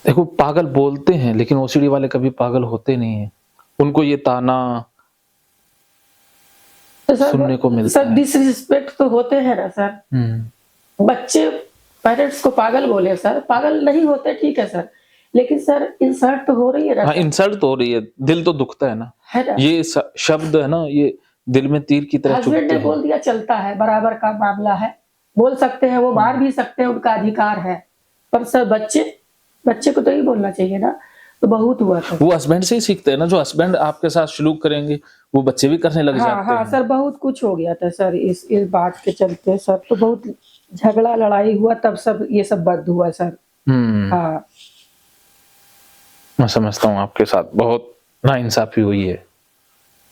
देखो पागल बोलते हैं लेकिन ओसीडी वाले कभी पागल होते नहीं हैं। उनको ये ताना तो सर सुनने को मिलता सर है। डिसरिस्पेक्ट तो होते हैं ना सर। बच्चे पेरेंट्स को पागल बोले सर, पागल नहीं होते ठीक है सर, लेकिन सर इंसल्ट तो हो रही है ना हाँ, सर। इंसल्ट तो हो रही है, दिल तो दुखता है ना। है ना? ये शब्द है ना, ये दिल में तीर की तरह हस्बैंड चुभते ने हैं। बोल दिया चलता है, बराबर का मामला है, बोल सकते हैं, वो मार भी सकते हैं, उनका अधिकार है। पर सर बच्चे को तो यही बोलना चाहिए ना, तो बहुत हुआ था। वो हस्बैंड से ही सीखते हैं ना, जो हस्बैंड आपके साथ सलूक करेंगे वो बच्चे भी करने लग जाते हाँ हैं। सर, बहुत कुछ हो गया था सर इस बात के चलते सर, तो बहुत झगड़ा लड़ाई हुआ, तब सब ये सब बंद हुआ सर। हाँ मैं समझता हूँ आपके साथ बहुत नाइंसाफी हुई है,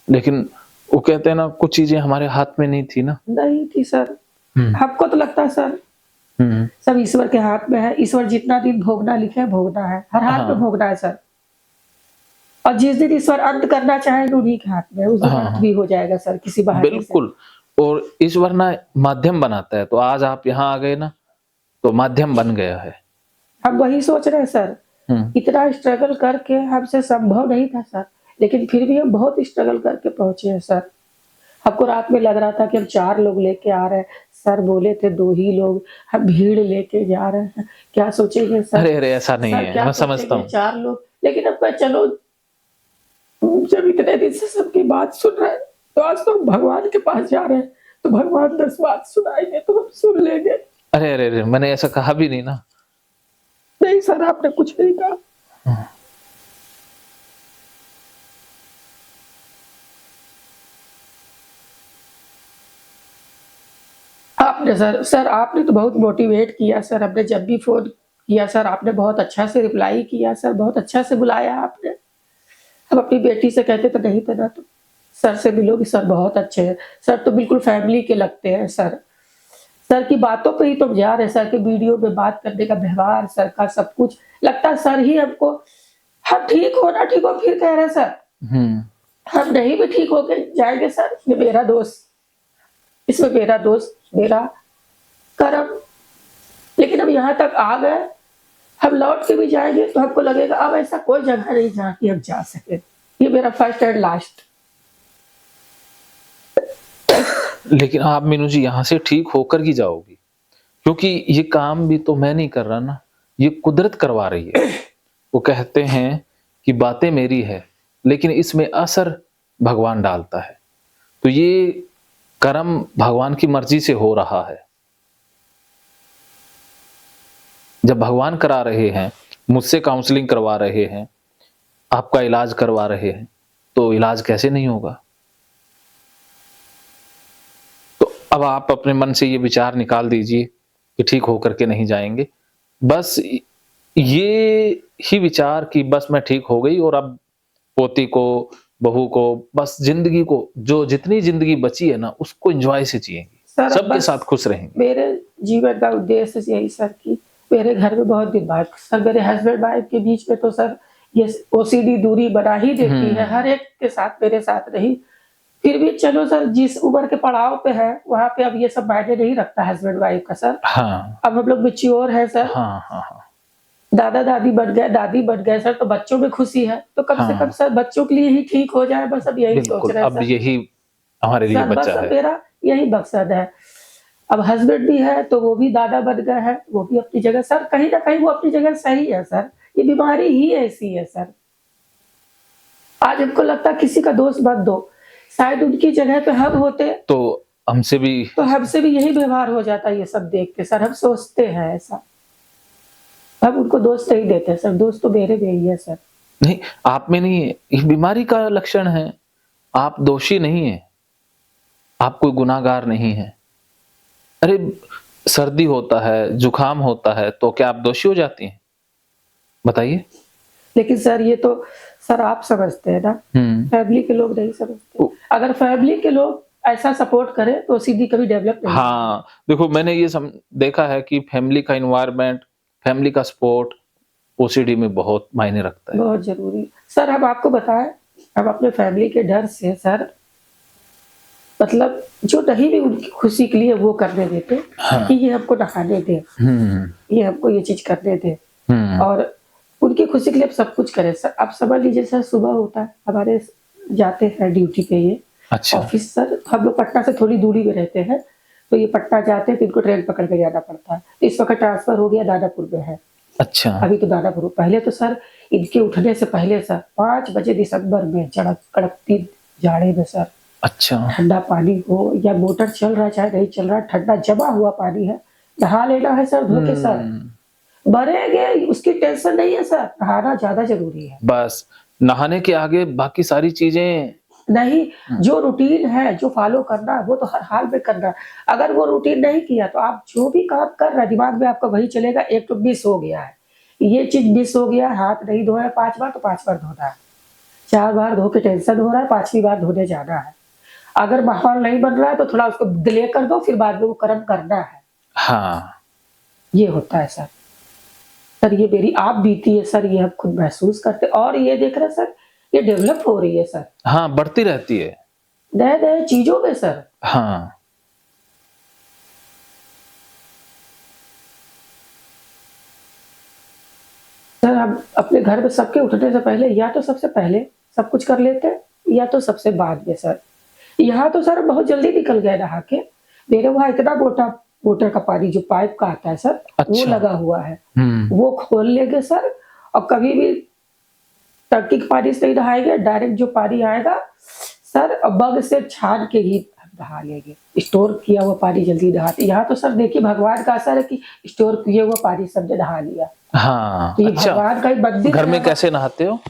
लेकिन वो कहते हैं ना कुछ चीजें हमारे हाथ में नहीं थी ना। नहीं थी सर। आपको तो लगता है सर सब ईश्वर के हाथ में है, ईश्वर जितना दिन भोगना लिखे भोगना है, हर हाल में भोगना है सर। और जिस दिन ईश्वर अंत करना चाहेंगे उन्हीं के हाथ में, उस दिन अंत भी हो जाएगा सर किसी बहाने से। बिल्कुल, और ईश्वर ना माध्यम बनाता है, तो आज आप यहाँ आ गए ना तो माध्यम बन गया है। हम वही सोच रहे हैं सर, इतना स्ट्रगल करके हमसे संभव नहीं था सर, लेकिन फिर भी हम बहुत स्ट्रगल करके पहुंचे हैं सर। हमको रात में लग रहा था कि हम 4 लोग लेके आ रहे हैं, सर बोले थे 2 ही लोग, हम भीड़ लेके जा रहे हैं, क्या सोचेंगे सर? अरे ऐसा नहीं है, मैं समझता हूँ। 4 लोग, लेकिन अब मैं चलो जब इतने दिन से सबकी बात सुन रहे हैं, तो आज तो हम भगवान के पास जा रहे हैं, तो भगवान 10 बात सुनाएंगे तो हम सुन लेंगे। अरे मैंने ऐसा कहा भी नहीं ना। नहीं सर, आपने कुछ नहीं कहा। आपने सर आपने तो बहुत मोटिवेट किया सर, हमने जब भी फ़ोन किया सर, आपने बहुत अच्छा से रिप्लाई किया सर, बहुत अच्छा से बुलाया आपने। हम अपनी बेटी से कहते तो नहीं था ना, तो सर से मिलोगी, सर बहुत अच्छे हैं, सर तो बिल्कुल फैमिली के लगते हैं सर। सर की बातों पे ही तो हम जा रहे हैं, सर के वीडियो में बात करने का व्यवहार, सर का सब कुछ, लगता है सर ही हमको, हम ठीक हो ना ठीक हो फिर कह रहे हैं सर, हम नहीं भी ठीक होके जाएँगे सर, ये मेरा दोष, इसमें मेरा दोष, मेरा कर्म। लेकिन अब यहाँ तक आ गए, हम लौट के भी जाएँगे तो हमको लगेगा अब ऐसा कोई जगह नहीं जहाँ कि हम जा सकें। ये मेरा फर्स्ट एंड लास्ट। लेकिन आप मीनू जी यहाँ से ठीक होकर ही जाओगी, क्योंकि ये काम भी तो मैं नहीं कर रहा ना, ये कुदरत करवा रही है। वो कहते हैं कि बातें मेरी है लेकिन इसमें असर भगवान डालता है, तो ये कर्म भगवान की मर्जी से हो रहा है। जब भगवान करा रहे हैं, मुझसे काउंसलिंग करवा रहे हैं, आपका इलाज करवा रहे हैं, तो इलाज कैसे नहीं होगा? तो अब आप अपने मन से ये विचार निकाल दीजिए कि ठीक होकर के नहीं जाएंगे। बस ये ही विचार कि बस मैं ठीक हो गई और अब पोती को, बहू को, बस जिंदगी को, जो जितनी जिंदगी बची है ना उसको एंजॉय से जिएंगे, सबके साथ खुश रहेंगे। मेरे जीवन का उद्देश्य यही सर कि मेरे घर में बहुत दिन बाद सर, मेरे हस्बैंड वाइफ के बीच में तो सर ये ओसीडी दूरी बना ही देती है, हर एक के साथ, मेरे साथ नहीं। फिर भी चलो सर, जिस उम्र के पड़ाव पे है वहाँ पे अब ये सब मायने नहीं रखता हस्बैंड वाइफ का सर। अब हम लोग मैच्योर है सर। दादा दादी बन गए, दादी बन गए सर, तो बच्चों में खुशी है, तो कम से कम सर बच्चों के लिए ही ठीक हो जाए, बस अब यही सोच रहे हैं अब यही हमारे लिए बचा है। मेरा यही मकसद है। अब हस्बैंड भी है तो वो भी दादा बन गए हैं, वो भी अपनी जगह सर, कहीं ना कहीं वो अपनी जगह सही है सर, ये बीमारी ही ऐसी है सर। आज हमको लगता है किसी का दोष मत दो, शायद उनकी जगह पे हम होते तो हमसे भी यही व्यवहार हो जाता है। ये सब देख के सर हम सोचते हैं ऐसा, हम उनको दोष नहीं देते सर, दोष तो मेरे में ही है सर। नहीं, आप में नहीं है, ये बीमारी का लक्षण है। आप दोषी नहीं है, आप कोई गुनाहगार नहीं है। अरे सर्दी होता है, जुकाम होता है, तो क्या आप दोषी हो जाती हैं? बताइए। लेकिन सर ये तो सर आप समझते हैं ना, फैमिली के लोग नहीं समझते। अगर फैमिली के लोग ऐसा सपोर्ट करें तो सीधी कभी डेवलप नहीं। हाँ, देखो मैंने ये देखा है कि फैमिली का एनवायरनमेंट, फैमिली का सपोर्ट ओसीडी में बहुत मायने रखता है, बहुत जरूरी। सर हम आपको बताएं, हम अपने फैमिली के डर से सर, मतलब जो नहीं भी उनकी खुशी के लिए वो करने देते कि ये हमको नहाने दे, ये हमको ये चीज करने दे, और उनकी खुशी के लिए आप सब कुछ करें सर। आप समझ लीजिए सर, सुबह होता है, हमारे जाते हैं ड्यूटी पे ये अच्छा। ऑफिस सर, तो हम लोग पटना से थोड़ी दूरी में रहते हैं, तो ये पटना जाते हैं तो इनको ट्रेन पकड़ के जाना पड़ता है। तो इस वक़्त ट्रांसफ़र हो गया, दानापुर में है। अच्छा। अभी तो दानापुर, पहले तो सर इनके उठने से पहले सर 5 बजे दिसंबर में कड़कती जाड़े में सर, अच्छा। ठंडा पानी हो या मोटर चल रहा है चाहे नहीं चल रहा है, ठंडा जमा हुआ पानी है, नहा लेना है सर धो के सर। मरेंगे उसकी टेंशन नहीं है सर, नहाना ज़्यादा ज़रूरी है। बस नहाने के आगे बाकी सारी चीजें नहीं, जो रूटीन है, जो फ़ॉलो करना है, वो तो हर हाल में करना है। अगर वो रूटीन नहीं किया तो आप जो भी काम कर रहे हैं, दिमाग में आपका वही चलेगा, एक तो मिस हो गया है। ये चीज़ मिस हो गया, हाथ नहीं धोया 5 बार तो 5 बार धोना है। 4 बार धो के टेंशन हो रहा है, 5वीं बार धोने जाना है। अगर माहौल नहीं बन रहा है तो थोड़ा उसको डिले कर दो, फिर बाद में वो कर्म करना है। हाँ। ये होता है सर। सर ये मेरी आप बीती है सर, ये हम खुद महसूस करते हैं और ये देख रहे हैं सर, ये डेवलप हो रही है सर, हाँ, बढ़ती रहती है। नए-नए चीज़ों में सर। हाँ। सर हम अपने घर में सबके उठने से पहले या तो सबसे पहले सब कुछ कर लेते हैं या तो सबसे बाद में सर। यहाँ तो सर बहुत जल्दी निकल गए नहा के। मेरे वहाँ इतना मोटा मोटर का पानी जो पाइप का आता है सर, वो अच्छा। लगा हुआ है। हुँ। वो खोल लेंगे सर और कभी भी टंकी के पानी से नहीं नहाएँगे, डायरेक्ट जो पानी आएगा सर मग से छान के ही नहा लेंगे। स्टोर किया हुआ पानी जल्दी नहाते। यहाँ तो सर देखिए भगवान का असर है कि स्टोर किए हुआ पानी सबने नहा लिया। हाँ, तो ये अच्छा। भगवान का ही मंदिर घर में है। कैसे नहाते हो?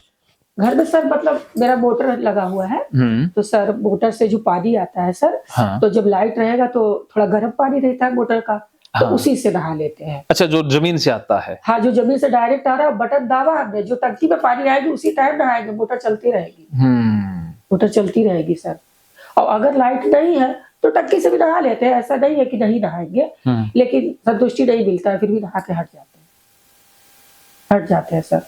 घर में सर मतलब मेरा मोटर लगा हुआ है, हुँ। तो सर मोटर से जो पानी आता है सर, हाँ। तो जब लाइट रहेगा तो थोड़ा गर्म पानी रहता है मोटर का, तो हाँ। उसी से नहा लेते हैं। अच्छा, जो ज़मीन से आता है। हाँ, जो ज़मीन से डायरेक्ट आ रहा है बटन दाबा हमने, जो टंकी में पानी आएगी उसी टाइम नहाएँगे, मोटर चलती रहेगी। हुँ। मोटर चलती रहेगी सर। और अगर लाइट नहीं है, तो टंकी से भी नहा लेते हैं, ऐसा नहीं है कि नहीं नहाएँगे, हुँ। लेकिन संतुष्टि नहीं मिलता है, फिर भी नहा के हट जाते हैं सर।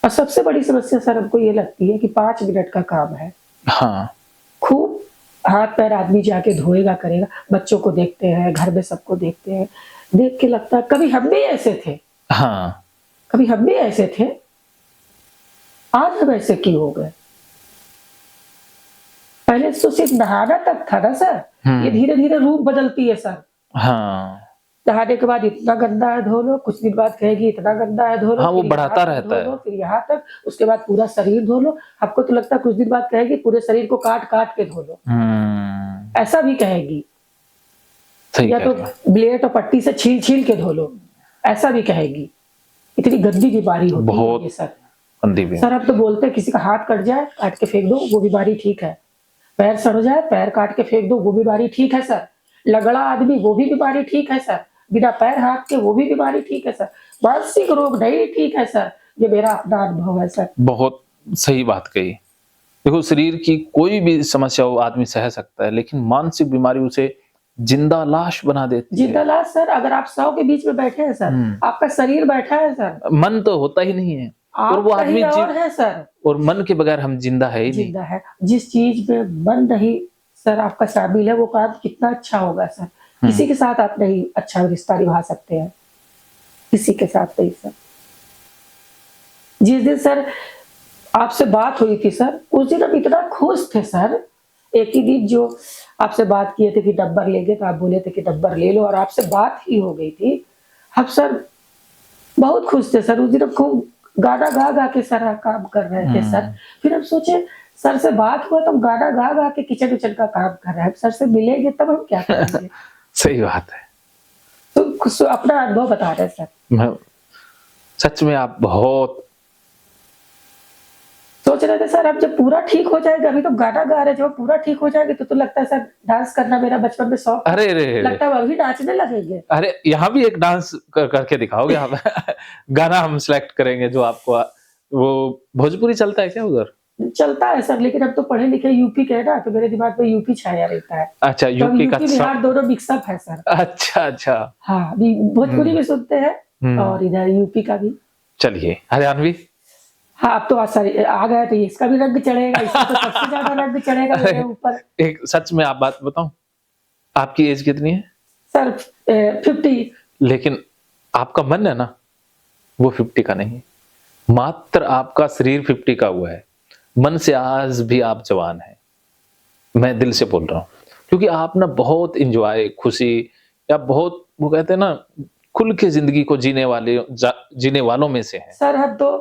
और सबसे बड़ी समस्या सर हमको ये लगती है कि 5 मिनट का काम है। हाँ। खूब हाथ-पैर आदमी जाके धोएगा, करेगा, बच्चों को देखते हैं, घर में सबको देखते हैं, देख के लगता है कभी हम भी ऐसे थे, हाँ। कभी हम भी ऐसे थे, आज हम ऐसे क्यों हो गए? पहले तो सिर्फ नहाना तक था ना सर, हुँ। ये धीरे-धीरे रूप बदलती है सर। हाँ। नहाने के बाद इतना गंदा है धो लो, कुछ दिन बाद कहेगी इतना गंदा है धो लो, हाँ, वो फिर बढ़ाता यहाँ तक रहता धो है। लो, फिर यहाँ तक, उसके बाद पूरा शरीर धो लो। आपको तो लगता है कुछ दिन बाद कहेगी पूरे शरीर को काट-काट के धो लो, हुँ। ऐसा भी कहेगी। सही या कह तो रहे हो। ब्लेड और पट्टी से छील-छील के धो लो, ऐसा भी कहेगी। इतनी गंदी बीमारी होती है बहुत ये सर। गंदी भी। सर अब तो बोलते हैं किसी का हाथ कट जाए, काट के फेंक दो, वो बीमारी ठीक है। पैर सड़ जाए, पैर काट के फेंक दो, वो बीमारी ठीक है सर। लगड़ा आदमी, वो भी बीमारी ठीक है सर। बिना पैर हाथ के वो भी बीमारी ठीक है सर। मानसिक रोग नहीं ठीक है सर। ये मेरा अपना अनुभव है सर। बहुत सही बात कही। देखो, शरीर की कोई भी समस्या हो आदमी सह सकता है, लेकिन मानसिक बीमारी उसे जिंदा लाश बना देती है। जिंदा लाश सर, अगर आप 100 के बीच में बैठे हैं सर, हुँ। आपका शरीर बैठा है सर, मन तो होता ही नहीं है और आप वो कहीं आदमी और है सर। और मन के बगैर हम जिंदा है ही नहीं। जिंदा है। जिस चीज़ में मन नहीं सर आपका शामिल है, वो काम कितना अच्छा होगा सर। किसी के साथ आप नहीं अच्छा रिश्ता निभा सकते हैं। किसी के साथ नहीं सर। जिस दिन सर आपसे बात हुई थी सर, उस दिन हम इतना खुश थे सर। एक ही दिन जो आपसे बात किए थे कि नंबर लेंगे, तो आप बोले थे कि नंबर ले लो और आपसे बात ही हो गई थी। हम सर बहुत खुश थे सर। उस दिन हम खूब गाना गा-गा के सर काम कर रहे थे सर। फिर हम सोचे सर से बात हुआ तो हम गाना गा-गा के किचन-विचन का काम कर रहे हैं। सर से मिलेंगे तब हम क्या करेंगे? सही बात है। तो कुछ अपना अनुभव बता रहे हैं सर। मैं सच में आप बहुत सोच रहे थे सर अब जब पूरा ठीक हो जाएगा, अभी तो गाना गा रहे हैं, जब पूरा ठीक हो जाएंगे तो लगता है सर डांस करना मेरा बचपन में शौक था। अरे रे रे! लगता है अभी नाचने लगेंगे। अरे, यहाँ भी एक डांस करके दिखाओगे आप? गाना हम सिलेक्ट करेंगे जो आपको वो भोजपुरी चलता है क्या उधर? चलता है सर, लेकिन अब तो पढ़े लिखे यूपी के है ना, तो मेरे दिमाग में यूपी छाया रहता है। अच्छा, तो अब यूपी का यूपी बिहार दोनों मिक्सअप है सर। अच्छा, अच्छा। हाँ, अभी भोजपुरी भी सुनते हैं हुँ। और इधर यूपी का भी। चलिए, हरियाणवी? हाँ, अब तो आ गए तो इसका भी रंग चढ़ेगा, इसका तो सबसे ज़्यादा रंग चढ़ेगा मेरे ऊपर। एक सच में आप बात बताऊँ? आपकी एज कितनी है? सर 50। लेकिन आपका मन है ना, वो 50 का नहीं। मात्र आपका शरीर 50 का हुआ है, मन से आज भी आप जवान हैं। मैं दिल से बोल रहा हूँ, क्योंकि आप ना बहुत एंजॉय, खुशी या बहुत वो कहते हैं ना खुल के जिंदगी को जीने वालों में से हैं। सर हम तो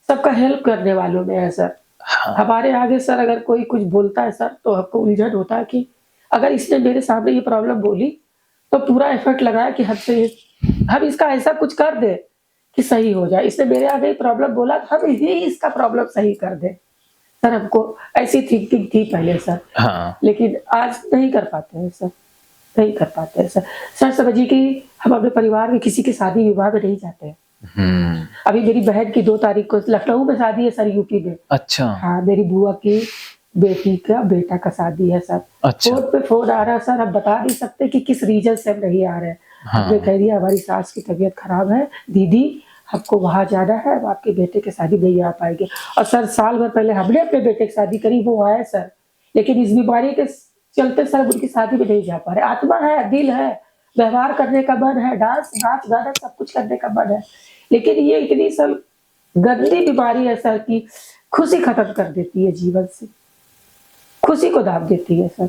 सबका हेल्प करने वालों में है सर। हाँ, हमारे आगे सर अगर कोई कुछ बोलता है सर तो हमको उलझन होता है कि अगर इसने मेरे सामने ये प्रॉब्लम बोली तो पूरा एफर्ट लगाया कि हम इसका ऐसा कुछ कर दें कि सही हो जाए। इसने मेरे आगे ये प्रॉब्लम बोला तो हम ही इसका प्रॉब्लम सही कर दें। सर हमको ऐसी थिंकिंग थी पहले सर, हाँ, लेकिन आज नहीं कर पाते हैं सर, नहीं कर पाते हैं सर। सर समझिए कि हम अपने परिवार में किसी की शादी विवाह में नहीं जाते हैं। अभी मेरी बहन की 2 तारीख को लखनऊ में शादी है सर, यूपी में। अच्छा, हाँ, मेरी बुआ की बेटी का बेटा का शादी है सर। अच्छा, फ़ोन पे फ़ोन आ रहा है सर, हम बता नहीं सकते कि किस रीज़न से हम नहीं आ रहे हैं। हमने हाँ, कह दिया हमारी सास की तबीयत खराब है, दीदी हमको वहाँ जाना है, अब आपके बेटे की शादी नहीं आ पाएँगे। और सर साल भर पहले हमने अपने बेटे की शादी करी, वो आए सर, लेकिन इस बीमारी के चलते सर उनकी शादी में नहीं जा पा रहे। आत्मा है, दिल है, व्यवहार करने का मन है, डांस, नाच, गाना सब कुछ करने का मन है, लेकिन ये इतनी सर गंदी बीमारी है सर कि खुशी खत्म कर देती है जीवन से, खुशी को दाब देती है सर,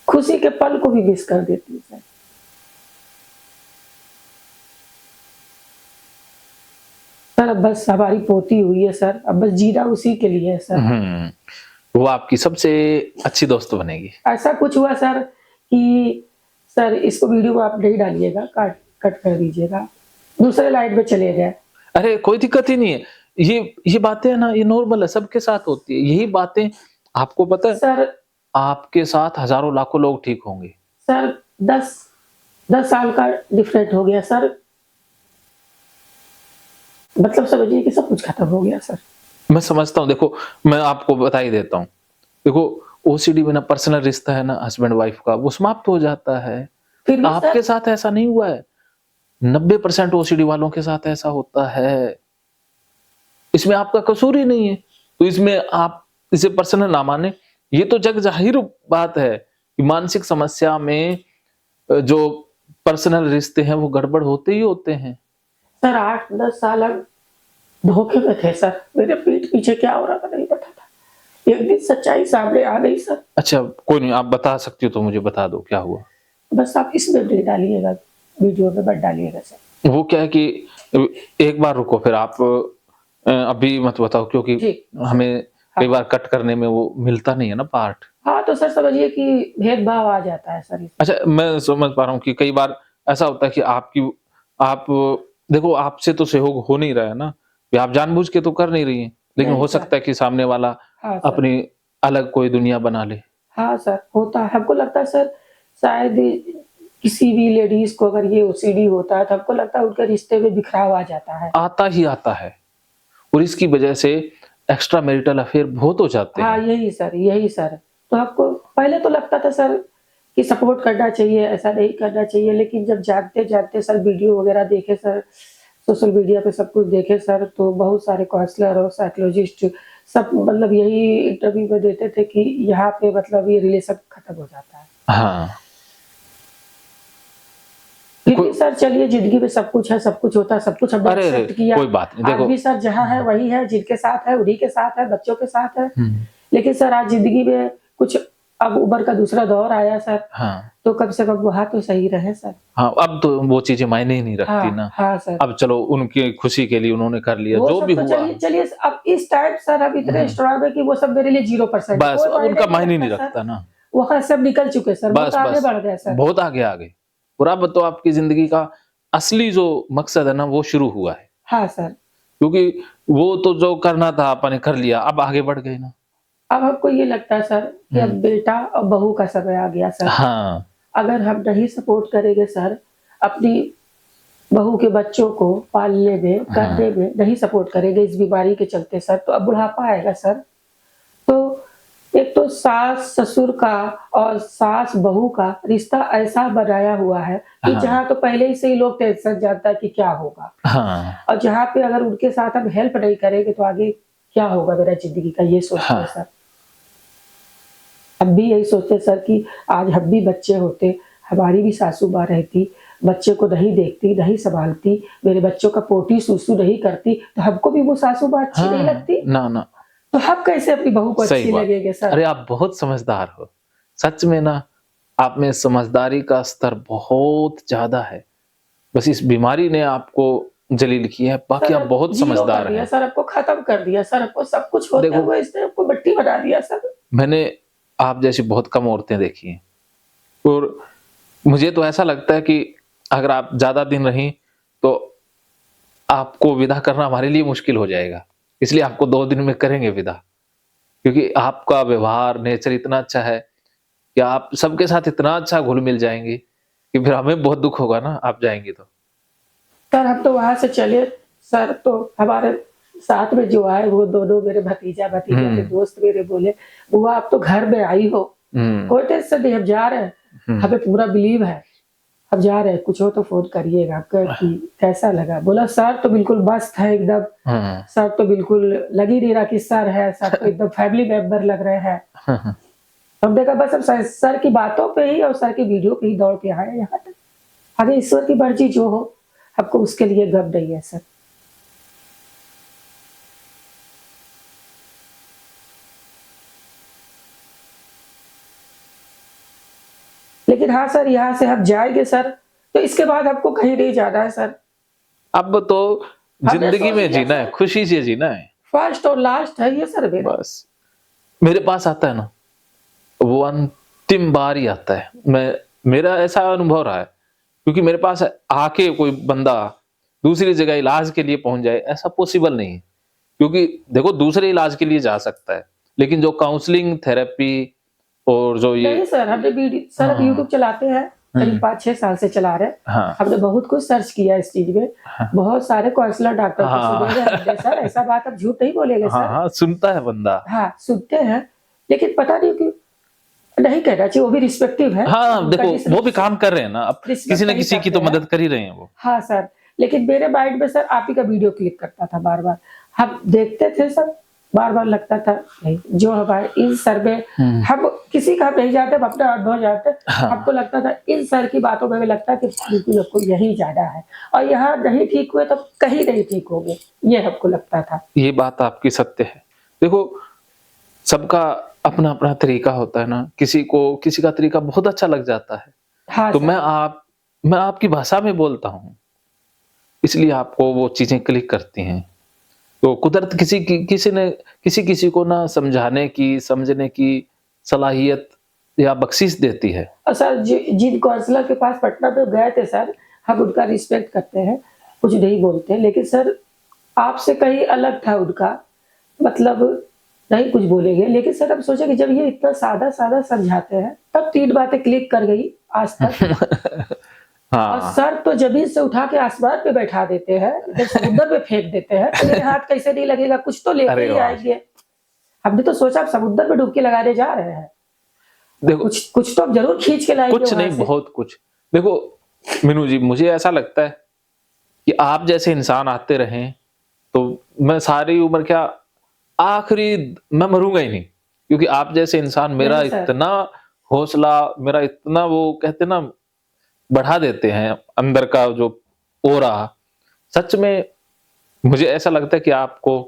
खुशी के पल को भी मिस कर देती है सर। सर अब बस हमारी पोती हुई है सर, अब बस जीना उसी के लिए है सर। वो आपकी सबसे अच्छी दोस्त बनेगी। ऐसा कुछ हुआ सर कि सर इसको वीडियो में आप नहीं डालिएगा, कट कर दीजिएगा, दूसरे लाइन में चले गए। अरे कोई दिक्कत ही नहीं है। ये बातें है ना, ये नॉर्मल है, सबके साथ होती है। यही बातें आपको पता है, सर आपके साथ हज़ारों लाखों लोग ठीक होंगे। सर 10 साल का डिफरेंट हो गया सर। मतलब समझिए कि सब कुछ खत्म हो गया सर। मैं समझता हूँ, देखो मैं आपको बता ही देता हूँ। देखो ओसीडी में ना पर्सनल रिश्ता है ना हस्बैंड वाइफ का, वो समाप्त हो जाता है। फिर भी आपके सर साथ ऐसा नहीं हुआ है। 90% ओसीडी वालों के साथ ऐसा होता है। इसमें आपका कसूर ही नहीं है। तो इसमें आप इसे पर्सनल ना माने। ये तो जग जाहिर बात है कि मानसिक समस्या में जो पर्सनल रिश्ते हैं वो गड़बड़ होते ही होते हैं। सर 8-10 साल हम धोखे में थे सर। मेरे पीठ पीछे क्या हो रहा था नहीं पता था। एक दिन सच्चाई सामने आ गई सर। अच्छा कोई नहीं, आप बता सकती हो तो मुझे बता दो क्या हुआ। बस आप इसमें नहीं डालिएगा, वीडियो में मत डालिएगा सर। वो क्या है कि एक बार रुको, फिर आप अभी मत बताओ, क्योंकि जी। हमें हाँ। कई बार कट करने में वो मिलता नहीं है ना पार्ट। हाँ, तो सर समझिए कि भेदभाव आ जाता है सर इसमें। अच्छा मैं समझ पा रहा हूँ कि कई बार ऐसा होता है कि आप देखो आपसे तो सहयोग हो नहीं रहा है ना, या आप जानबूझ के तो कर नहीं रही हैं, लेकिन नहीं हो सर। सकता है कि सामने वाला हाँ सर। अपनी अलग कोई दुनिया बना ले। हाँ सर, होता है। हमको लगता है सर शायद किसी भी लेडीज़ को अगर ये ओसीडी होता है तो हमको लगता है उनके रिश्ते में बिखराव आ जाता है। आता ही आता है, और इसकी वजह से एक्स्ट्रा मैरिटल अफेयर बहुत हो जाते हाँ, हैं। यही सर, यही सर। तो आपको पहले तो लगता था सर कि सपोर्ट करना चाहिए, ऐसा नहीं करना चाहिए, लेकिन जब जानते-जानते सर वीडियो वगैरह देखे सर, सोशल मीडिया पे सब कुछ देखे सर, तो बहुत सारे काउंसलर और साइकोलॉजिस्ट सब मतलब यही इंटरव्यू में देते थे कि यहाँ पे मतलब ये रिलेशन खत्म हो जाता है। हाँ, फिर कोई भी सर चलिए ज़िंदगी में सब कुछ है, सब कुछ होता है, सब कुछ हमने अरे, एक्सेप्ट किया। कोई बात नहीं, आज देखो भी सर जहाँ है वही है, जिनके साथ है उन्हीं के साथ है, बच्चों के साथ है। हुँ, लेकिन सर आज ज़िंदगी में कुछ अब उम्र का दूसरा दौर आया सर, हाँ, तो कम से कम वहाँ तो सही रहे सर। हाँ, अब तो वो चीज़ें मायने ही नहीं रखती हाँ, ना। हाँ सर। अब चलो उनकी खुशी के लिए उन्होंने कर लिया, वो जो सब भी तो हुआ। चलिए चलिए अब इस टाइम सर अब इतने हुँ, स्ट्रॉन्ग है कि वो सब मेरे लिए 0% है, बस कोई मायने उनका नहीं मायने रखता नहीं सर। रखता ना। वहाँ सब निकल चुके सर, बहुत बस, आगे बस, बढ़ गए सर। बहुत आगे आ गए। और अब तो आपकी ज़िंदगी का असली जो मकसद है ना, वो शुरू हुआ है। हाँ सर। क्योंकि वो तो जो करना था आपने कर लिया, अब आगे बढ़ गए ना। अब हमको ये लगता है सर कि अब हुँ, बेटा और बहू का समय आ गया सर। हाँ, अगर हम नहीं सपोर्ट करेंगे सर, अपनी बहू के बच्चों को पालने में, हाँ, करने में नहीं सपोर्ट करेंगे इस बीमारी के चलते सर, तो अब बुढ़ापा आएगा सर। तो एक तो सास-ससुर का और सास-बहू का रिश्ता ऐसा बनाया हुआ है कि हाँ, जहाँ तो पहले ही से ही लोग टेंशन जानता है कि क्या होगा, हाँ, और जहाँ पे अगर उनके साथ हम हेल्प नहीं करेंगे तो आगे क्या होगा मेरा ज़िंदगी का, ये सोचते हैं हाँ, सर। हम भी यही सोचते हैं सर कि आज हम भी बच्चे होते, हमारी भी सासू माँ रहती, बच्चे को नहीं देखती, नहीं संभालती, मेरे बच्चों का पोटी सूसू नहीं करती, तो हमको भी वो सासू माँ अच्छी नहीं हाँ, लगती। ना ना तो हम कैसे अपनी बहू को सही अच्छी बात। लगेंगे सर? अरे आप बहुत समझदार हो, सच में ना, आप में समझदारी का स्तर बहुत ज्यादा है। बस इस बीमारी ने आपको जलील किया है, बाकी सर आप बहुत जीरो कर समझदार दिया हैं। सर, आपको खत्म कर दिया सर, आपको सब कुछ होते देखो, हुए इसने आपको मिट्टी बना दिया सर। मैंने आप जैसी बहुत कम औरतें देखी हैं, और मुझे तो ऐसा लगता है कि अगर आप ज्यादा दिन रहीं तो आपको विदा करना हमारे लिए मुश्किल हो जाएगा, इसलिए आपको 2 दिन में करेंगे विदा। क्योंकि आपका व्यवहार, नेचर इतना अच्छा है कि आप सबके साथ इतना अच्छा घुल-मिल जाएँगे कि फिर हमें बहुत दुःख होगा ना, आप जाएँगी तो। सर हम तो वहां से चले सर, तो हमारे साथ में जो आए वो दोनों मेरे भतीजा के हुँ, दोस्त मेरे बोले, बुआ आप तो घर में आई हो, हुँ, कोई टेंशन नहीं, हम जा रहे हैं, हुँ, हमें पूरा बिलीव है, हम जा रहे हैं, कुछ हो तो फोन करिएगा। कि कैसा लगा? बोला सर तो बिल्कुल मस्त है एकदम, हुँ, सर तो बिल्कुल लग ही नहीं रहा कि सर है, सर तो एकदम फैमिली मेंबर लग रहे हैं। हुँ, हुँ। हमने कहा बस हम सर की बातों पे ही और सर की वीडियो पे ही दौड़ के आए यहाँ तक। आगे ईश्वर की मर्जी जो हो, हमको उसके लिए गम नहीं है सर। लेकिन हाँ सर, यहाँ से हम जाएँगे सर, तो इसके बाद हमको कहीं नहीं जाना है सर। अब तो हमने ज़िंदगी सोच में लिया जीना है, सर, खुशी से जीना है, फर्स्ट और लास्ट है ये सर मेरा। बस। मेरे पास आता है ना, वो अंतिम बार ही आता है। मेरा ऐसा अनुभव रहा है, क्योंकि मेरे पास आके कोई बंदा दूसरी जगह इलाज के लिए पहुँच जाए, ऐसा पॉसिबल नहीं है। क्योंकि देखो, दूसरे इलाज के लिए जा सकता है, लेकिन जो काउंसलिंग, थेरेपी और जो ये नहीं सर, हमने सर हम हाँ, यूट्यूब चलाते हैं, करीब हुँ, 5-6 साल से चला रहे हैं। हाँ, हमने बहुत कुछ सर्च किया इस चीज़ में, हाँ, बहुत सारे काउंसलर डॉक्टर को हाँ, सुने हैं हमने सर, ऐसा बात हम झूठ नहीं बोलेंगे हाँ, सर। हाँ, सुनता है बंदा। हाँ, सुनते हैं, लेकिन पता नहीं क्यों नहीं कहना चाहिए, वो भी रिस्पेक्टिव है, हाँ, उनका देखो वो भी रिस्पेक्ट काम कर रहे हैं ना, अब किसी रिस्पेक्ट न नहीं किसी की करते तो हैं। मदद कर ही रहे हैं वो। हाँ सर, लेकिन मेरे माइंड में सर आप ही का वीडियो क्लिक करता था बार-बार। हम देखते थे सर, बार-बार लगता था नहीं, जो हमारे इन सर में हुँ, हम किसी का हम नहीं जानते, हम अपना अनुभव जानते हैं। हाँ, हमको लगता था इन सर की बातों में हमें लगता है कि बिल्कुल हमको यहीं जाना है और यहाँ नहीं ठीक हुए तो कहीं नहीं ठीक होंगे, ये हमको लगता था। ये बात आपकी सत्य है। देखो, सबका अपना-अपना तरीका होता है ना, किसी को किसी का तरीका बहुत अच्छा लग जाता है, हाँ तो सर, मैं आपकी भाषा में बोलता हूँ, इसलिए आपको वो चीज़ें क्लिक करती हैं। तो कुदरत किसी को ना समझाने की, समझने की सलाहियत या बख्शीश देती है। और सर जिन काउंसलर के पास पटना में गए थे सर, हम उनका रिस्पेक्ट करते हैं, कुछ नहीं बोलते, लेकिन सर आपसे कहीं अलग था उनका, मतलब नहीं कुछ बोलेंगे, लेकिन सर हम सोचे कि जब ये इतना सादा-सादा समझाते हैं, तब 3 बातें क्लिक कर गई आज तक। और हाँ, सर तो ज़मीन से उठा के आसमान पे बैठा देते हैं, इधर समुद्र में फेंक देते हैं, तो मेरे हाथ कैसे नहीं लगेगा, कुछ तो लेके अरे ही वाह! आएँगे। हमने तो सोचा अब समुद्र में डुबकी लगाने जा रहे हैं, देखो, कुछ कुछ तो हम ज़रूर खींच के लाएँगे कुछ वहाँ नहीं, से। बहुत कुछ। देखो मीनू जी, मुझे ऐसा लगता है कि आप जैसे इंसान आते रहें, तो मैं सारी उम्र क्या, आखिरी मैं मरूँगा ही नहीं। क्योंकि आप जैसे इंसान मेरा नहीं सर, इतना हौसला, मेरा इतना वो कहते हैं ना, बढ़ा देते हैं अंदर का जो ऑरा, सच में मुझे ऐसा लगता है कि आपको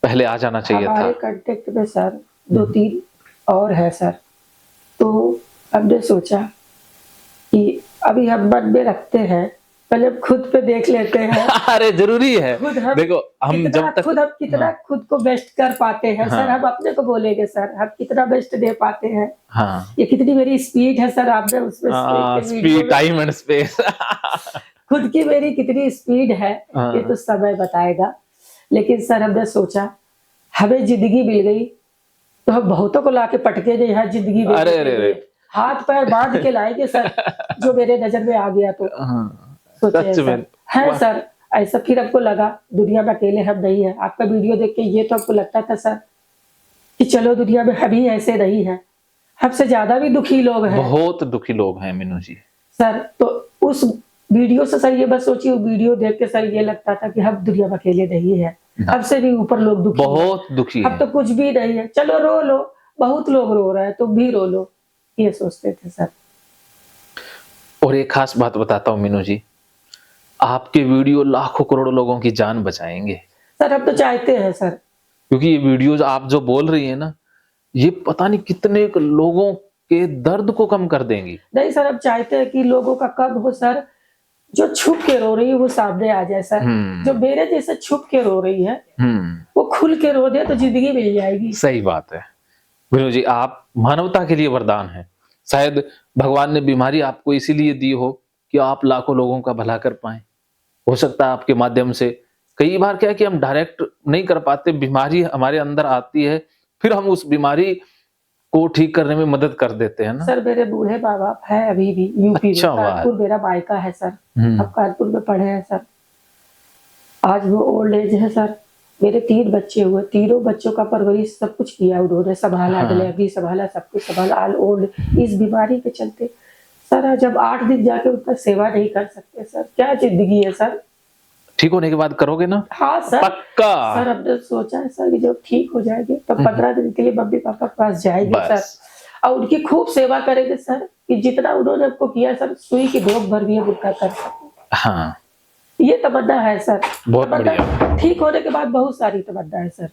पहले आ जाना चाहिए था। हमारे कॉन्टेक्ट में सर हुँ। 2-3 और हैं सर, तो हमने सोचा कि अभी हम मन में रखते हैं, पहले हम खुद पे देख लेते हैं, अरे ज़रूरी है। खुद हम देखो, हम कितना जब तक खुद हम कितना हाँ, खुद को बेस्ट कर पाते हैं सर, हाँ, हम अपने को बोलेंगे सर, हम कितना बेस्ट दे पाते हैं। हाँ। ये कितनी मेरी स्पीड है सर, आपने उसमें देख के वीडियो स्पीड, में टाइम एंड स्पेस। खुद की मेरी कितनी स्पीड है, ये हाँ। तो समय बताएगा। लेकिन सर हमने सोचा, हमें ज़िंदगी मिल गई, तो हम बहुतों को लाके पटके दे यहाँ ज़िंदगी देने अरे, के अरे, अरे! लिए। हाथ-पैर बाँध के लाएँगे सर, जो मेरे नज़र में आ गया तो। हाँ, सोचे हैं सच में। सर। है वाह! सर, ऐसा फिर हमको लगा दुनिया में अकेले हम नहीं हैं। आपका वीडियो देख के ये तो हमको लगता था सर, कि चलो दुनिया में हम ही ऐसे नहीं हैं। हमसे ज़्यादा भी दुखी लोग हैं। बहुत दुखी लोग हैं मीनू जी। सर, तो उस वीडियो से सर ये बस सोचिए वीडियो देख के सर ये लगता था कि हम दुनिया में अकेले नहीं हैं। ना, हमसे भी ऊपर लोग दुखी हैं। बहुत दुखी अब तो हैं। कुछ भी नहीं है, चलो रो लो, बहुत लोग रो रहे हैं, तुम भी रो लो। ये सोचते थे सर। और एक खास बात बताता हूँ मीनू जी, आपके वीडियो लाखों करोड़ों लोगों की जान बचाएंगे। सर हम तो चाहते हैं सर। क्योंकि ये वीडियोज आप जो बोल रही है ना, ये पता नहीं कितने लोगों के दर्द को कम कर देंगी। नहीं सर, हम चाहते हैं कि लोगों का कब हो सर, जो छुप के रो रही है वो सामने आ जाए सर। जो मेरे जैसे छुप के रो रही है वो खुल के रो दे तो जिंदगी मिल जाएगी। सही बात है मीनू जी, आप मानवता के लिए वरदान है। शायद भगवान ने बीमारी आपको इसीलिए दी हो कि आप लाखों लोगों का भला कर पाए। हो सकता है आपके माध्यम से, कई बार क्या है कि हम डायरेक्ट नहीं कर पाते, बीमारी हमारे अंदर आती है, फिर हम उस बीमारी को ठीक करने में मदद कर देते हैं ना। सर मेरे बूढ़े माँ बाप है अभी भी यूपी में, अच्छा कानपुर मेरा मायका है सर। अब कानपुर में पढ़े हैं सर। आज वो ओल्ड एज है सर। मेरे 3 बच्चे हुए, तीनों बच्चों का परवरिश सब कुछ किया उन्होंने, संभाला, डिलीवरी संभाला, सब कुछ संभाला, ऑल ओल्ड इस बीमारी के चलते। सर जब 8 दिन जाके उनका सेवा नहीं कर सकते सर, क्या जिंदगी है सर। ठीक होने के बाद करोगे ना? हाँ सर, पक्का। सर हमने सोचा है सर कि जब ठीक हो जाएंगे तब 15 दिन के लिए मम्मी पापा के पास जाएंगे सर, और उनकी खूब सेवा करेंगे सर, कि जितना उन्होंने हमको किया सर, सुई की नोक भर भी हम उनका कर सकें। हाँ, ये तमन्ना है सर। बहुत बढ़िया। ठीक होने के बाद बहुत सारी तमन्ना है सर,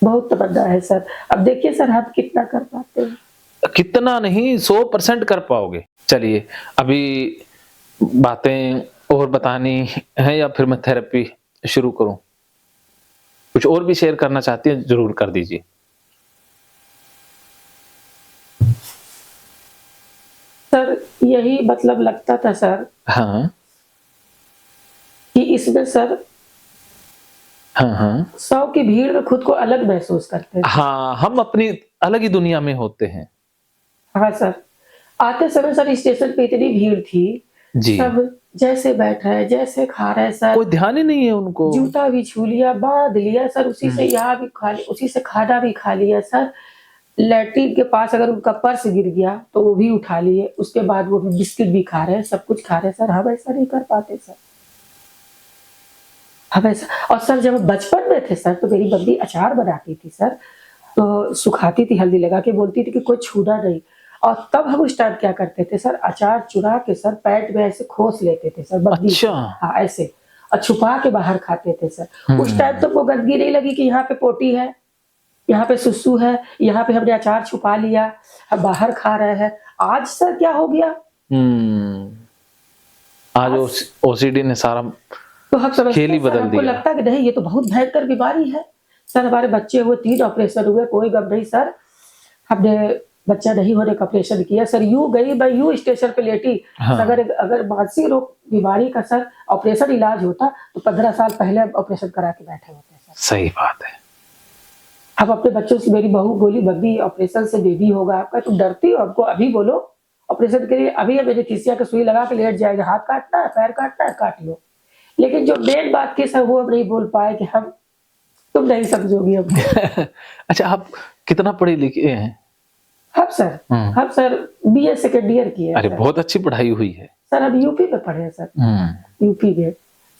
बहुत तमन्ना है सर। अब देखिए सर हम कितना कर पाते हैं। कितना नहीं, 100% कर पाओगे। चलिए, अभी बातें और बतानी है या फिर मैं थेरेपी शुरू करूं? कुछ और भी शेयर करना चाहती हैं, जरूर कर दीजिए। सर यही मतलब लगता था सर हाँ कि इसमें सर हाँ 100 की भीड़ में खुद को अलग महसूस करते हैं। हाँ, हम अपनी अलग ही दुनिया में होते हैं। हाँ सर, आते समय सर स्टेशन पे इतनी भीड़ थी जी, सब जैसे बैठ रहे जैसे खा रहे सर, कोई ध्यान ही नहीं है उनको। जूता भी छू लिया, बांध लिया सर, उसी से यहाँ भी खा लिया, उसी से खाना भी खा लिया सर। लैट्रिन के पास अगर उनका पर्स गिर गया तो वो भी उठा लिए, उसके बाद वो बिस्किट भी खा रहे हैं, सब कुछ खा रहे हैं सर। हम ऐसा नहीं कर पाते सर, हम ऐसा। और सर जब हम बचपन में थे सर तो मेरी मम्मी अचार बनाती थी सर, तो सुखाती थी, हल्दी लगा के, बोलती थी कि कोई छूना नहीं। और तब हम उस टाइम क्या करते थे सर, अचार चुरा के सर पैंट में ऐसे खोस लेते थे सर, बद्दी से। अच्छा। हाँ ऐसे, और छुपा के बाहर खाते थे सर। उस टाइम तो वो गंदगी नहीं लगी कि यहाँ पे पोटी है, यहाँ पे सुसु है, यहाँ पे हमने अचार छुपा लिया, हम बाहर खा रहे हैं। आज सर क्या हो गया, आज ओसीडी ने सारा तो हम समझते खेल ही हैं सर, बदल हमको दिया। लगता है कि नहीं ये तो बहुत भयंकर बीमारी है सर। हमारे बच्चे हुए, 3 ऑपरेशन हुए, कोई गम नहीं सर। हमने बच्चा नहीं होने का ऑपरेशन किया सर, यूं गई मैं यूं स्टेशन पे लेटी। हाँ। अगर मानसिक रोग बीमारी का सर ऑपरेशन इलाज होता तो 15 साल पहले ऑपरेशन करा के बैठे होते सर। सही बात है। हम अपने बच्चों से, मेरी बहू बोली मम्मी ऑपरेशन से बेबी होगा आपका, तुम डरती हो, हमको अभी बोलो ऑपरेशन के लिए, अभी एनेस्थीसिया का सुई लगा के लेट जाएगा, हाथ काटना है, पैर काटना है, काट लो। लेकिन जो मेन बात थी सर वो हम नहीं बोल पाए कि हम, तुम नहीं समझोगी अब। अच्छा, आप कितना पढ़े लिखे हैं? हम सर बीए सेकेंड ईयर किए। अरे बहुत अच्छी पढ़ाई हुई है सर। हम यूपी में पढ़े हैं सर, यूपी में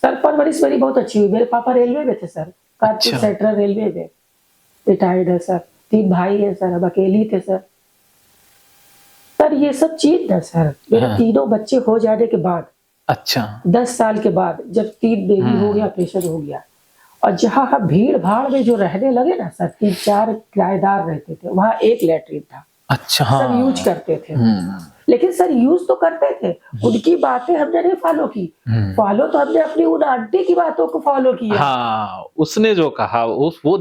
सर। परवरिश मेरी बहुत अच्छी हुई। मेरे पापा रेलवे में थे सर, कानपुर सेंट्रल रेलवे में रिटायर्ड है सर। 3 भाई है सर, हम अकेली थे सर। सर ये सब चीज ना सर, मेरे तीनों बच्चे हो जाने के बाद, अच्छा 10 साल के बाद, जब 3 बेबी हो गया, ऑपरेशन हो गया, और जहाँ हम भीड़ भाड़ में जो रहने लगे ना सर, 3-4 किराएदार रहते थे, वहाँ एक लैट्रिन था। अच्छा, सब यूज करते थे। लेकिन सर यूज तो करते थे, उनकी बातें हमने नहीं फॉलो की। फॉलो तो हमने अपनी उन आंटी की बातों को फॉलो किया। हाँ, उसने जो कहा वो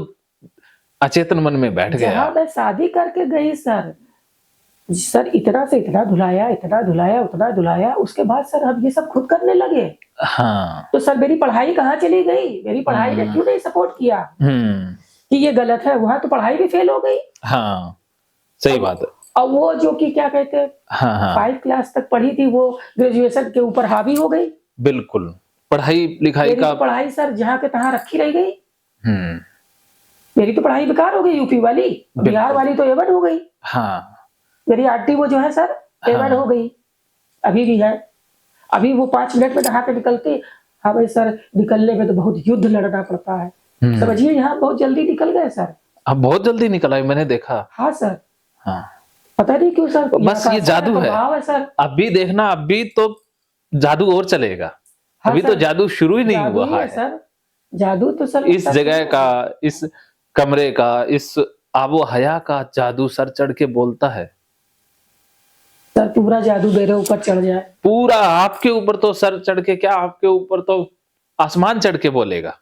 अचेतन मन में बैठ गया। जहाँ मैं शादी करके गई सर इतना से इतना धुलाया, इतना धुलाया, उतना धुलाया, उसके बाद सर हम ये सब खुद करने लगे। हाँ, तो सर मेरी पढ़ाई कहाँ चली गई? मेरी पढ़ाई ने क्यों नहीं सपोर्ट किया कि ये गलत है? वहां तो पढ़ाई भी फेल हो गई। हाँ, सही बात है। और वो जो कि क्या कहते हैं, 5 क्लास तक पढ़ी थी, वो ग्रेजुएशन के ऊपर हावी हो गई। बिल्कुल, पढ़ाई लिखाई का पढ़ाई सर जहाँ के तहाँ रखी रह गई। मेरी तो पढ़ाई बेकार हो गई, यूपी वाली, बिहार वाली तो एवन हो गई। हाँ, मेरी आंटी वो जो है सर एवन हो गई, अभी भी है। अभी वो 5 मिनट में नहा के निकलती। हाँ भाई सर, निकलने में तो बहुत युद्ध लड़ना पड़ता है, समझिए। यहाँ बहुत जल्दी निकल गए सर। अब बहुत जल्दी निकल आई, मैंने देखा। हाँ सर, हाँ, पता नहीं क्यों सर, बस यहाँ ये का जादू है। प्रभाव है सर। अभी देखना, अभी तो जादू और चलेगा। हाँ अभी तो सर, जादू शुरू ही नहीं जादू हुआ ही है है। सर, जादू तो सर इस लगता जगह शुरू का, हो गया। इस कमरे का, इस आबो हया का जादू सर चढ़ के बोलता है। सर पूरा जादू मेरे ऊपर चढ़ जाए। पूरा आपके ऊपर तो सर चढ़ के क्या, आपके ऊपर तो आसमान चढ़ के बोलेगा।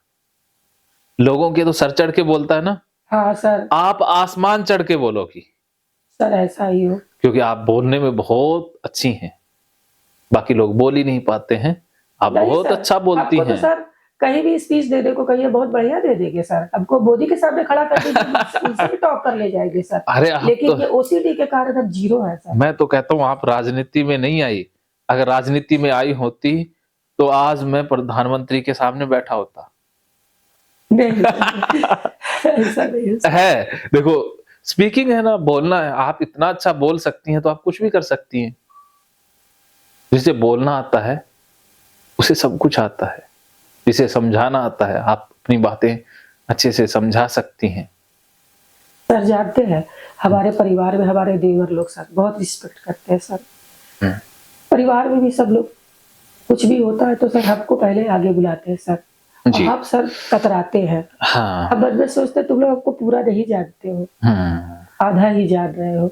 लोगों के तो सर चढ़ के बोलता है ना, हाँ सर, आप आसमान चढ़ के बोलोगी, सर ऐसा ही हो। क्योंकि आप बोलने में बहुत अच्छी हैं। बाकी लोग बोल ही नहीं पाते हैं, आप नहीं बहुत सर, अच्छा बोलती आपको तो हैं। सर कहीं भी स्पीच देने को कहिए बहुत बढ़िया दे देंगे सर। आपको मोदी के सामने खड़ा कर दीजिए, उनसे भी टॉप कर ले जाएंगे सर। अरे आप लेकिन तो, ये ओसीडी के कारण अब जीरो है सर। मैं तो कहता हूँ आप राजनीति में नहीं आई। अगर राजनीति में आई होती तो आज मैं प्रधानमंत्री के सामने बैठा होता। नहीं ऐसा नहीं है सर। है, देखो स्पीकिंग है ना, बोलना है। आप इतना अच्छा बोल सकती हैं तो आप कुछ भी कर सकती हैं। जिसे बोलना आता है उसे सब कुछ आता है। जिसे समझाना आता है, आप अपनी बातें अच्छे से समझा सकती हैं। सर जानते हैं, हमारे परिवार में हमारे देवर लोग सर बहुत रिस्पेक्ट करते हैं सर। परिवार में भी सब लोग, कुछ भी होता है तो सर हमको पहले आगे बुलाते हैं सर। जी। आप सर कतराते हैं। हाँ। अब बाद में सोचते तुम लोग हमको पूरा नहीं जानते हो, आधा ही जान रहे हो,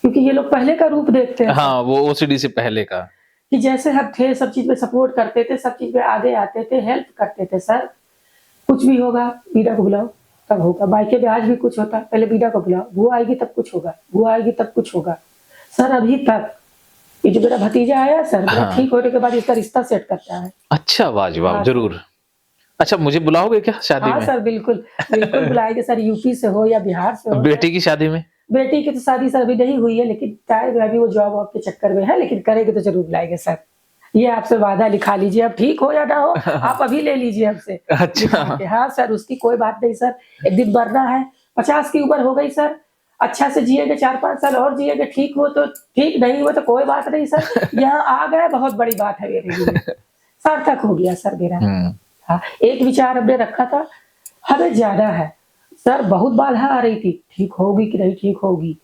क्योंकि ये लोग पहले का रूप देखते हैं। हाँ, वो ओसीडी से पहले का, कि जैसे हम थे, सब चीज में सपोर्ट करते थे, सब चीज में आगे आते थे, हेल्प करते थे सर। कुछ भी होगा बीना को बुलाओ तब होगा। मायके में आज भी कुछ होता है, पहले बीना को बुलाओ, वो आएगी तब कुछ होगा, वो आएगी तब कुछ होगा। सर अभी तक ये जो मेरा भतीजा आया सर, मेरा हाँ। ठीक होने के बाद इसका रिश्ता सेट करता है। अच्छा, वाजवाब, हाँ जरूर। अच्छा, मुझे बुलाओगे क्या शादी हाँ में? सर बिल्कुल, बिल्कुल बुलाएंगे सर, यूपी से हो या बिहार से हो। बेटी की शादी में? बेटी की तो शादी सर अभी नहीं हुई है, लेकिन टाइम है, अभी वो जॉब वॉब के चक्कर में है, लेकिन करेंगे तो जरूर बुलाएंगे सर। ये आपसे वादा लिखा लीजिए, अब ठीक हो या ना हो आप अभी ले लीजिए हमसे लिखा के। हाँ सर, उसकी कोई बात नहीं सर, एक दिन मरना है, 50 की उम्र हो गई सर, अच्छा से जिएंगे, 4-5 साल और जिएंगे, ठीक हो तो ठीक, नहीं हो तो कोई बात नहीं सर। यहाँ आ गए बहुत बड़ी बात है मेरे लिए, सार्थक हो गया सर मेरा। हाँ, एक विचार हमने रखा था, हमें जाना है सर, बहुत बाधा आ रही थी, ठीक होगी कि नहीं ठीक होगी,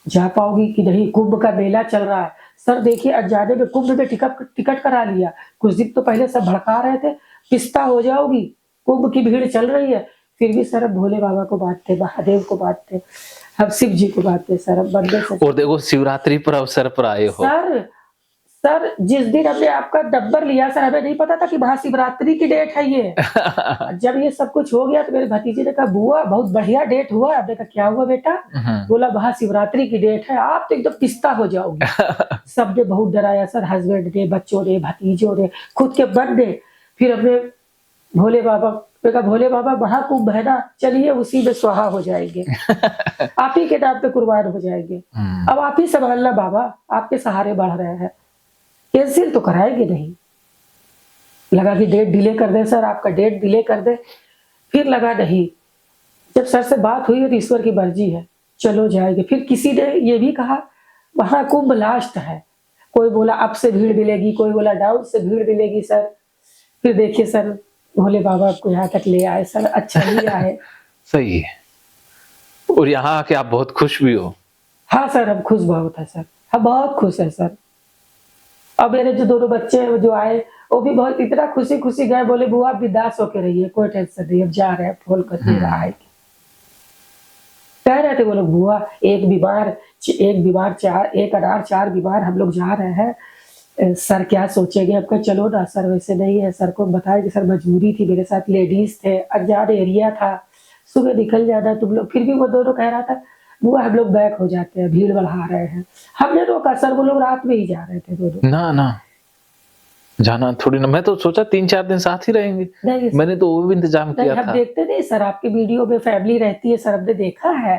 जा पाओगी कि नहीं, कुंभ का मेला चल रहा है सर। देखिए अनजाने में कुंभ में टिकट करा लिया, कुछ दिन तो पहले सब भड़का रहे थे, पिस्ता हो जाओगी, कुंभ की भीड़ चल रही है। फिर भी सर हम भोले बाबा को बांटते, महादेव को बांटते, हम शिव जी को बांटते सर। अब बंदे से और देखो शिवरात्रि पर अवसर पर आए हो सर जिस दिन हमने आपका नंबर लिया सर, हमें नहीं पता था कि महाशिवरात्रि की डेट है ये। जब ये सब कुछ हो गया तो मेरे भतीजे ने कहा बुआ बहुत बढ़िया डेट हुआ। हमने कहा क्या हुआ बेटा? बोला महाशिवरात्रि की डेट है, आप तो एकदम पिस्ता हो जाओगी। सबने बहुत डराया सर, हस्बैंड ने, बच्चों ने, भतीजों ने, खुद के मन ने। फिर हमने भोले बाबा कहा, भोले बाबा महाकुंभ है ना, चलिए उसी में स्वाहा हो जाएंगे, आप ही के नाम पे कुर्बान हो जाएंगे, अब आप ही संभालना बाबा, आपके सहारे बढ़ रहे हैं, कैंसिल तो कराएंगे नहीं। लगा कि डेट डिले कर दे सर, आपका डेट डिले कर दे। फिर लगा नहीं, जब सर से बात हुई तो ईश्वर की मर्जी है, चलो जाएंगे। फिर किसी ने ये भी कहा वहां कुंभ लास्ट है, कोई बोला अप से भीड़ मिलेगी, कोई बोला डाउन से भीड़ मिलेगी सर। फिर देखिए सर, भोले बाबा आपको यहाँ तक ले आए सर, अच्छा ही आए। सही है। और यहाँ आके आप बहुत खुश भी हो? हाँ सर, हम खुश बहुत है सर, हम बहुत खुश है सर। अब मेरे जो दोनों बच्चे हैं जो आए, वो भी बहुत इतना खुशी खुशी गए, बोले बुआ आप बिंदास होके रहिए, कोई टेंशन नहीं, अब जा रहे हैं, फोन कर दे रहा है। कह रहे थे वो लोग बुआ एक बीमार चार, एक अनार 4 बीमार, हम लोग जा रहे हैं, सर क्या सोचेंगे? अब कहा चलो ना सर, वैसे नहीं है, सर को बताया कि सर मजबूरी थी, मेरे साथ लेडीज थे, अनजान एरिया था, सुबह निकल जाना तुम लोग। फिर भी वो दोनों कह रहा था बुआ हम लोग बैक हो जाते हैं, भीड़ बढ़ा रहे हैं। हमने रोका सर, वो लोग रात में ही जा रहे थे दोनों। ना जाना थोड़ी ना, मैं तो सोचा 3-4 दिन साथ ही रहेंगे, मैंने तो वो भी इंतजाम किया हम था। देखते नहीं सर, आपके वीडियो में फैमिली रहती है सर, हमने देखा है,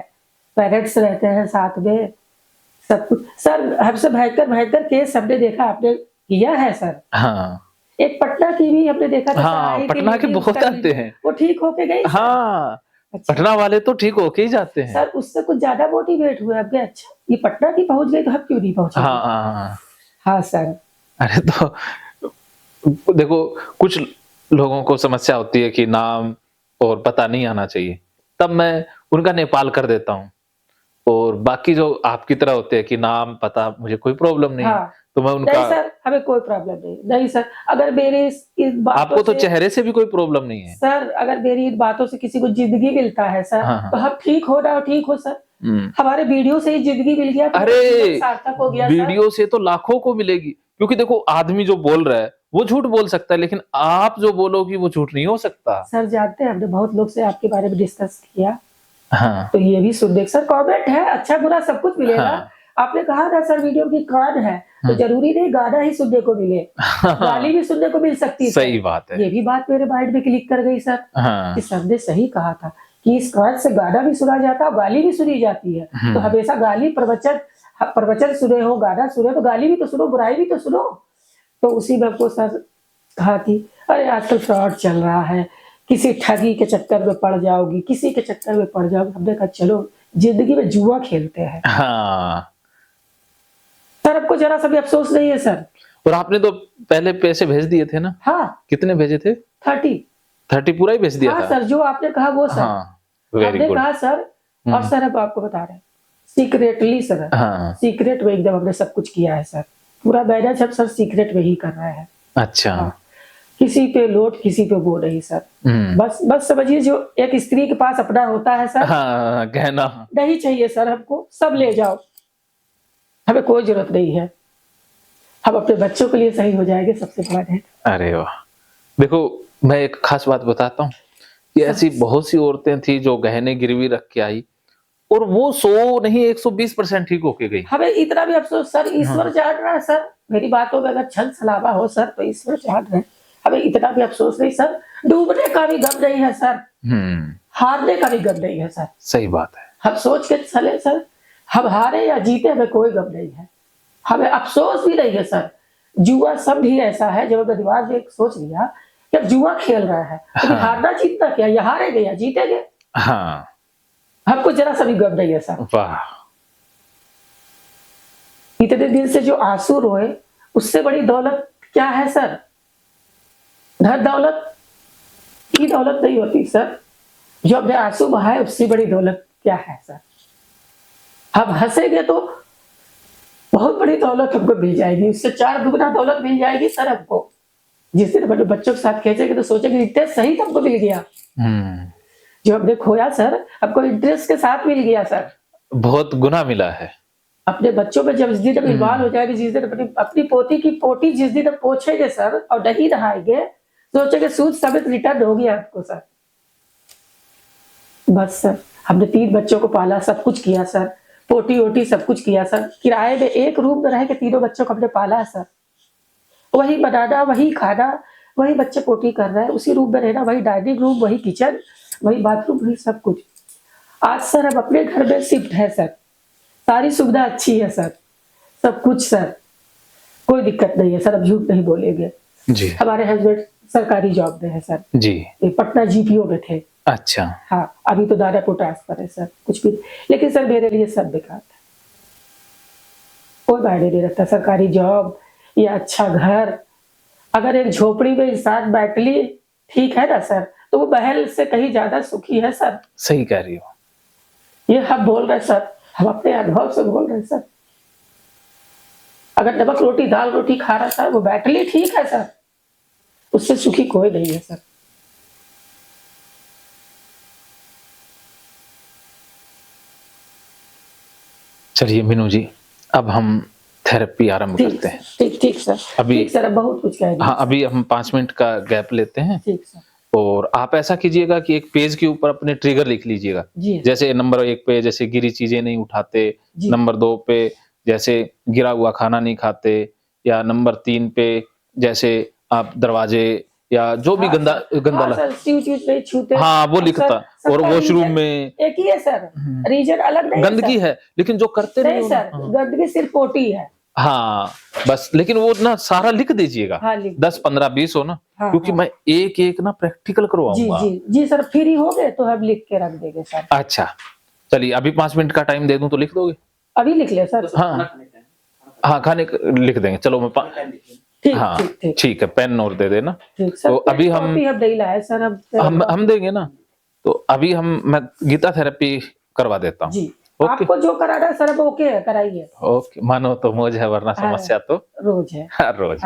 पेरेंट्स रहते हैं साथ में, सब कुछ सर। हमसे भयंकर केस हमने देखा, आपने किया है सर। हाँ, एक पटना की भी हमने देखा था, हाँ, पटना के बहुत आते हैं, वो ठीक होके गई। हाँ, अच्छा। पटना वाले तो ठीक होके ही जाते हैं सर, उससे कुछ ज्यादा मोटिवेट हुए आपके, अच्छा ये पटना की पहुंच गई तो हम क्यों नहीं पहुंचे? हाँ। हाँ सर। अरे तो देखो, कुछ लोगों को समस्या होती है कि नाम और पता नहीं आना चाहिए, तब मैं उनका नेपाल कर देता हूँ। और बाकी जो आपकी तरह होते हैं कि नाम पता मुझे कोई प्रॉब्लम नहीं है, हाँ। तो मैं नहीं उनका सर, हमें कोई प्रॉब्लम नहीं सर। अगर मेरी इस बातों आपको तो से चेहरे से भी कोई प्रॉब्लम नहीं है। सर, अगर मेरी इन बातों से किसी को जिंदगी मिलता है सर, हाँ, हाँ। तो हम ठीक हो ना ठीक हो सर। हम्म। हमारे वीडियो से ही जिंदगी मिल गया तो अरे जीवन सार्थक हो गया सर। वीडियो से तो लाखों को मिलेगी, क्योंकि देखो आदमी जो बोल रहा है वो झूठ बोल सकता है, लेकिन आप जो बोलोगी वो झूठ नहीं हो सकता। सर जानते हैं, हमने बहुत लोग से आपके बारे में डिस्कस किया, हाँ तो ये भी सुन देख सर, कमेंट है, अच्छा बुरा सब कुछ मिलेगा। हाँ आपने कहा ना सर वीडियो की कान है, तो हाँ। जरूरी नहीं गाना ही सुनने को मिले, गाली भी सुनने को मिल सकती है सर। सही बात है। ये भी बात मेरे माइंड में क्लिक कर गई सर, हाँ कि सर ने सही कहा था कि इस कान से गाना भी सुना जाता है और गाली भी सुनी जाती है। तो हमेशा गाली प्रवचन सुने हो, गाना सुने तो गाली भी तो सुनो, बुराई भी तो सुनो। तो उसी में हमको सर कहा कि अरे आजकल फ्रॉड चल रहा है, किसी ठगी के चक्कर में पड़ जाओगी, किसी के चक्कर में पड़ जाओगी। हमने कहा चलो जिंदगी में जुआ खेलते हैं हाँ। सर, हमको जरा सा भी अफसोस नहीं है सर। और आपने तो पहले पैसे भेज दिए थे ना? हाँ, कितने भेजे थे? 30 पूरा ही भेज दिया हाँ था? सर, जो आपने कहा वो सर। हाँ वेरी हमने गुड। कहा सर, और सर अब आपको बता रहे हैं सीक्रेटली सर, हाँ सीक्रेट में एकदम हमने सब कुछ किया है सर। पूरा मैनेज हम सर सीक्रेट में ही कर रहे हैं। अच्छा। हाँ, किसी पे लोट, किसी पे वो नहीं सर। बस समझिए, जो एक स्त्री के पास अपना होता है सर, हाँ गहना नहीं चाहिए सर हमको, सब ले जाओ, हमें कोई जरूरत नहीं है। हम अपने बच्चों के लिए सही हो जाएंगे, सबसे बड़ा है। अरे वाह। देखो मैं एक खास बात बताता हूँ कि ऐसी बहुत सी औरतें थी जो गहने गिरवी रख के आई और वो 100 नहीं 120% ठीक होके गई। हमें इतना भी अफसोस सर, ईश्वर जान रहा है सर, मेरी बातों में अगर छल छलावा हो सर तो ईश्वर जान रहे हैं। हमें इतना भी अफसोस नहीं सर, डूबने का भी गम नहीं है सर, हारने का भी गम नहीं है सर। सही बात है। हम सोच के चले सर, हम हारे या जीते हमें कोई गम नहीं है, हमें अफसोस भी नहीं है सर। जुआ सब भी ऐसा है, जब हमने दिमाग में सोच लिया कि अब जुआ खेल रहा है तो हाँ। हारना जीतना क्या, या हारेंगे या जीतेंगे, हाँ हमको जरा सा भी गम नहीं है सर। वाह। इतने दिन से जो आंसू रोए, उससे बड़ी दौलत क्या है सर? धन दौलत की दौलत नहीं होती सर, जो अपने आंसू बहाए उससे बड़ी दौलत क्या है सर? हम हंसेंगे तो बहुत बड़ी दौलत हमको मिल जाएगी, उससे 4 दुगना दौलत मिल जाएगी सर हमको। जिस दिन अपने बच्चों के साथ खेचेंगे तो सोचेंगे इतने सही हमको मिल गया, जो हमने खोया सर हमको इंटरेस्ट के साथ मिल गया सर, बहुत गुना मिला है। अपने बच्चों में जब जिस दिन हम इन्वॉल्व हो जाएंगे, जिस दिन अपनी पोती की पोटी जिस दिन हम पोछेंगे सर और नहीं नहाएंगे, सोचेंगे सूद समेत रिटर्न हो गया आपको सर। बस सर, हमने 3 बच्चों को पाला, सब कुछ किया सर, पोटी वोटी सब कुछ किया सर। किराए में एक रूम में रह के 3 बच्चों को हमने पाला है सर, वही बनाना, वही खाना, वही बच्चे पोटी कर रहे हैं, उसी रूम में रहना, वही डाइनिंग रूम, वही किचन, वही बाथरूम, वही सब कुछ। आज सर हम अपने घर में शिफ्ट है सर, सारी सुविधा अच्छी है सर, सब कुछ सर, कोई दिक्कत नहीं है सर, अब झूठ नहीं बोलेंगे जी। हमारे हस्बैंड सरकारी जॉब में है सर जी। ये पटना जीपीओ में थे। अच्छा। हाँ, अभी तो दानापुर ट्रांसफर है सर, कुछ भी, लेकिन सर मेरे लिए सब बेकार था, कोई मायने नहीं रखता सरकारी जॉब या अच्छा घर। अगर एक झोपड़ी में इंसान बैठ ली, ठीक है ना सर, तो वो महल से कहीं ज्यादा सुखी है सर। सही कह रही हो। ये हम बोल रहे सर, हम अपने अनुभव से बोल रहे सर। अगर नमक रोटी दाल रोटी खा रहा था, वो बैठ ली, ठीक है सर, उससे सुखी कोई नहीं है सर। चलिए मीनू जी, अब हम थेरेपी आरंभ करते हैं। ठीक सर, अभी ठीक सर, अब बहुत कुछ कह दिया। हाँ, अभी हम 5 मिनट का गैप लेते हैं। ठीक सर। और आप ऐसा कीजिएगा कि एक पेज के ऊपर अपने ट्रिगर लिख लीजिएगा। जी। जैसे नंबर 1 पे जैसे गिरी चीजें नहीं उठाते, नंबर 2 पे जैसे गिरा हुआ खाना नहीं खाते, या नंबर 3 पे जैसे आप दरवाजे या जो भी गंदा सर, चीज नहीं छूते। हाँ वो लिखता। और वॉशरूम में एक ही है सर, रीजन अलग नहीं, गंदगी है, लेकिन जो करते नहीं सर, गंदगी सिर्फ पोटी है। हाँ बस, लेकिन वो ना सारा लिख दीजिएगा। हाँ, 10 15 20 हो ना, क्योंकि मैं एक एक ना प्रैक्टिकल करवाऊंगा। जी सर, फ्री हो गए तो हम लिख के रख देंगे सर। अच्छा चलिए, अभी 5 मिनट का टाइम दे दूं तो लिख दोगे? अभी लिख ले सर। हाँ खाने लिख देंगे। चलो मैं हाँ ठीक है, पेन और दे देना। तो अभी हम नहीं लाए सर, हम देंगे ना। तो अभी मैं गीता थेरेपी करवा देता हूँ। ओके आपको जो कराना है सर अब ओके है, कराइए। ओके, मानो तो मौज है, वरना हाँ। समस्या तो रोज है। हर रोज।